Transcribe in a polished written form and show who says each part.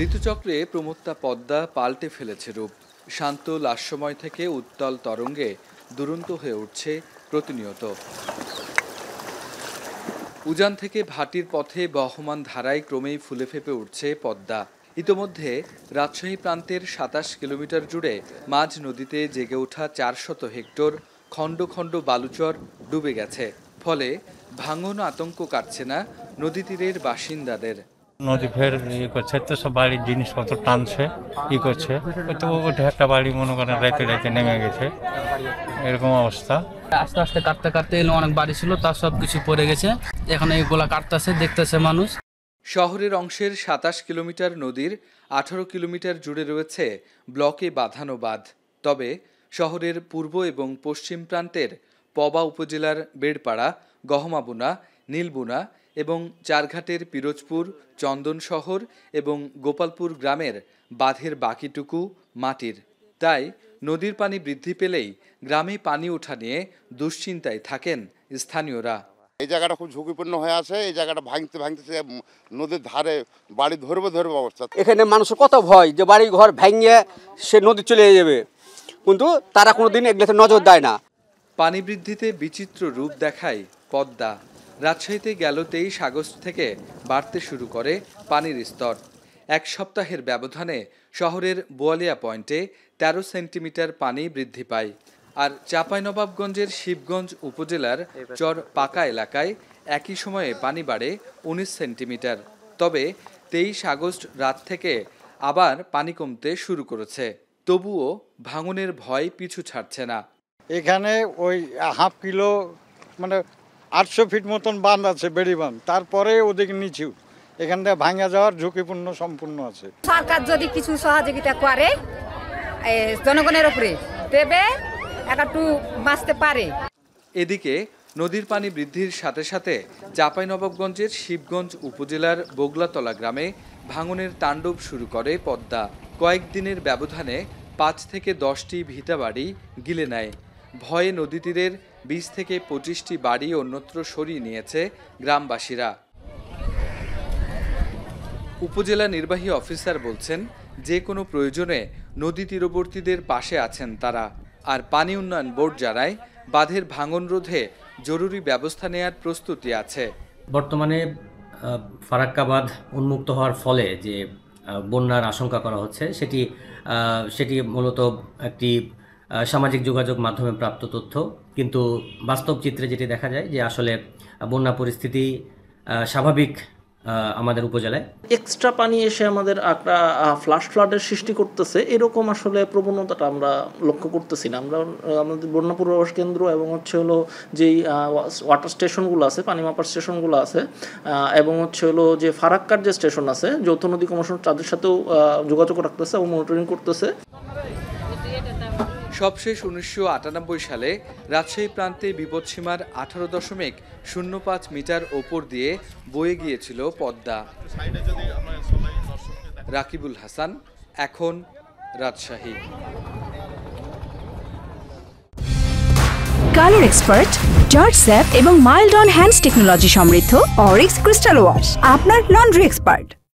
Speaker 1: ঋতুচক্রে প্রমত্তা পদ্মা পাল্টে ফেলেছে রূপ। শান্ত লাস্যময় থেকে উত্তাল তরঙ্গে দুরন্ত হয়ে উঠছে প্রতিনিয়ত। উজান থেকে ভাটির পথে বহমান ধারায় ক্রমেই ফুলে ফেপে উঠছে পদ্মা। ইতোমধ্যে রাজশাহী প্রান্তের ২৭ কিলোমিটার জুড়ে মাঝ নদীতে জেগে ওঠা ৪০০ হেক্টর খণ্ড খণ্ড বালুচর ডুবে গেছে। ফলে ভাঙন আতঙ্ক কাটছে না নদী তীরের বাসিন্দাদের।
Speaker 2: নদী ফের করছে তো, সব বাড়ির জিনিসপত্র টানছে করছে, তো ওটা একটা বাড়ি মনে করেন রাইতে রাইতে নেমে গেছে, এরকম অবস্থা।
Speaker 3: আস্তে আস্তে কাটতে কাটতে এলো, অনেক বাড়ি ছিল তার সব কিছু পড়ে গেছে। এখানে এগুলা কাটতেছে, দেখতেছে মানুষ।
Speaker 1: শহরের অংশের ২৭ কিলোমিটার নদীর ১৮ কিলোমিটার জুড়ে রয়েছে ব্লকে বাঁধানো বাঁধ। তবে শহরের পূর্ব এবং পশ্চিম প্রান্তের পবা উপজেলার বেড়পাড়া, গহমাবুনা, নীলবুনা এবং চারঘাটের পিরোজপুর, চন্দন শহর এবং গোপালপুর গ্রামের বাঁধের বাকিটুকু মাটির। তাই নদীর পানি বৃদ্ধি পেলেই গ্রামে পানি ওঠা নিয়ে দুশ্চিন্তায় থাকেন স্থানীয়রা।
Speaker 4: এই জায়গাটা খুব ঝুঁকিপূর্ণ হয়ে আছে। এই জায়গাটা ভাঙতে নদীর ধারে বাড়ি ধরবে অবস্থা।
Speaker 5: এখানে মানুষের কত ভয় যে বাড়ি ঘর ভেঙে সে নদী চলে যাবে, কিন্তু তারা কোনোদিন এগুলোতে নজর দেয় না।
Speaker 1: পানি বৃদ্ধিতে বিচিত্র রূপ দেখায় পদ্মা। রাজশাহীতে গেল ২৩ আগস্ট থেকে বাড়তে শুরু করে পানির স্তর। এক সপ্তাহের ব্যবধানে শহরের বোয়ালিয়া পয়েন্টে ১৩ সেন্টিমিটার পানি বৃদ্ধি পায়। আর চাঁপাইনবাবগঞ্জের শিবগঞ্জ উপজেলার চর পাকা এলাকায় একই সময়ে পানি বাড়ে ১৯ সেন্টিমিটার। তবে ২৩ আগস্ট রাত থেকে আবার পানি কমতে শুরু করেছে। তবুও ভাঙনের ভয় পিছু ছাড়ছে না।
Speaker 6: এখানে ওই হাফ কিলো মানে ৮০০ ফিট মতন বাঁধ আছে, বেড়ি বাঁধ, তারপরে ওদিকে নিচু, এখান থেকে ভাঙা যাওয়ার ঝুঁকিপূর্ণ সম্পূর্ণ আছে।
Speaker 7: সরকার যদি কিছু সহযোগিতা করে জনগণের উপরে দেবে, একটু বাঁচতে পারে।
Speaker 1: এদিকে নদীর পানি বৃদ্ধির সাথে সাথে চাঁপাইনবাবগঞ্জের শিবগঞ্জ উপজেলার বগলাতলা গ্রামে ভাঙনের তাণ্ডব শুরু করে পদ্মা। কয়েকদিনের ব্যবধানে ৫ থেকে ১০টি ভিটাবাড়ি গিলে নেয়। ভয়ে নদী তীরের ২০ থেকে ২৫টি বাড়ি অন্যত্র সরিয়ে নিয়েছে গ্রামবাসীরা। উপজেলা নির্বাহী অফিসার বলছেন, যে কোনো প্রয়োজনে নদী তীরবর্তীদের পাশে আছেন তারা। আর পানি উন্নয়ন বোর্ড জানায়, বাঁধের ভাঙন রোধে জরুরি ব্যবস্থা নেয়ার প্রস্তুতি আছে।
Speaker 8: বর্তমানে ফারাক্কা বাঁধ উন্মুক্ত হওয়ার ফলে যে বন্যার আশঙ্কা করা হচ্ছে, সেটি মূলত একটি সামাজিক যোগাযোগ মাধ্যমে প্রাপ্ত তথ্য, কিন্তু বাস্তব চিত্রে যেটি দেখা যায় যে আসলে বন্যা পরিস্থিতি স্বাভাবিক আমাদের উপজেলায়।
Speaker 9: এক্সট্রা পানি এসে আমাদের একটা ফ্লাডের সৃষ্টি করতেছে, এরকম আসলে প্রবণতাটা আমরা লক্ষ্য করতেছি না। আমরা আমাদের বন্যা পূর্বাভাস কেন্দ্র এবং যেই ওয়াটার স্টেশনগুলো আছে, পানি মাপার স্টেশনগুলো আছে, এবং যে ফারাক্কার যে স্টেশন আছে, যৌথ নদী কমিশন, তাদের সাথেও যোগাযোগ রাখতেছে এবং মনিটরিং করতেছে।
Speaker 1: সবশেষ ১৯৯৮ সালে রাজশাহী প্রান্তে বিপদসীমার ১৮.০৫ মিটার ওপর দিয়ে বয়ে গিয়েছিল পদ্মা। রাকিবুল হাসান, এখন, Rajshahi.
Speaker 10: Colour expert, George sap এবং মাইল্ড অন হ্যান্ডস টেকনোলজি সমৃদ্ধ অরিক্স ক্রিস্টাল ওয়াশ আপনার লন্ড্রি এক্সপার্ট।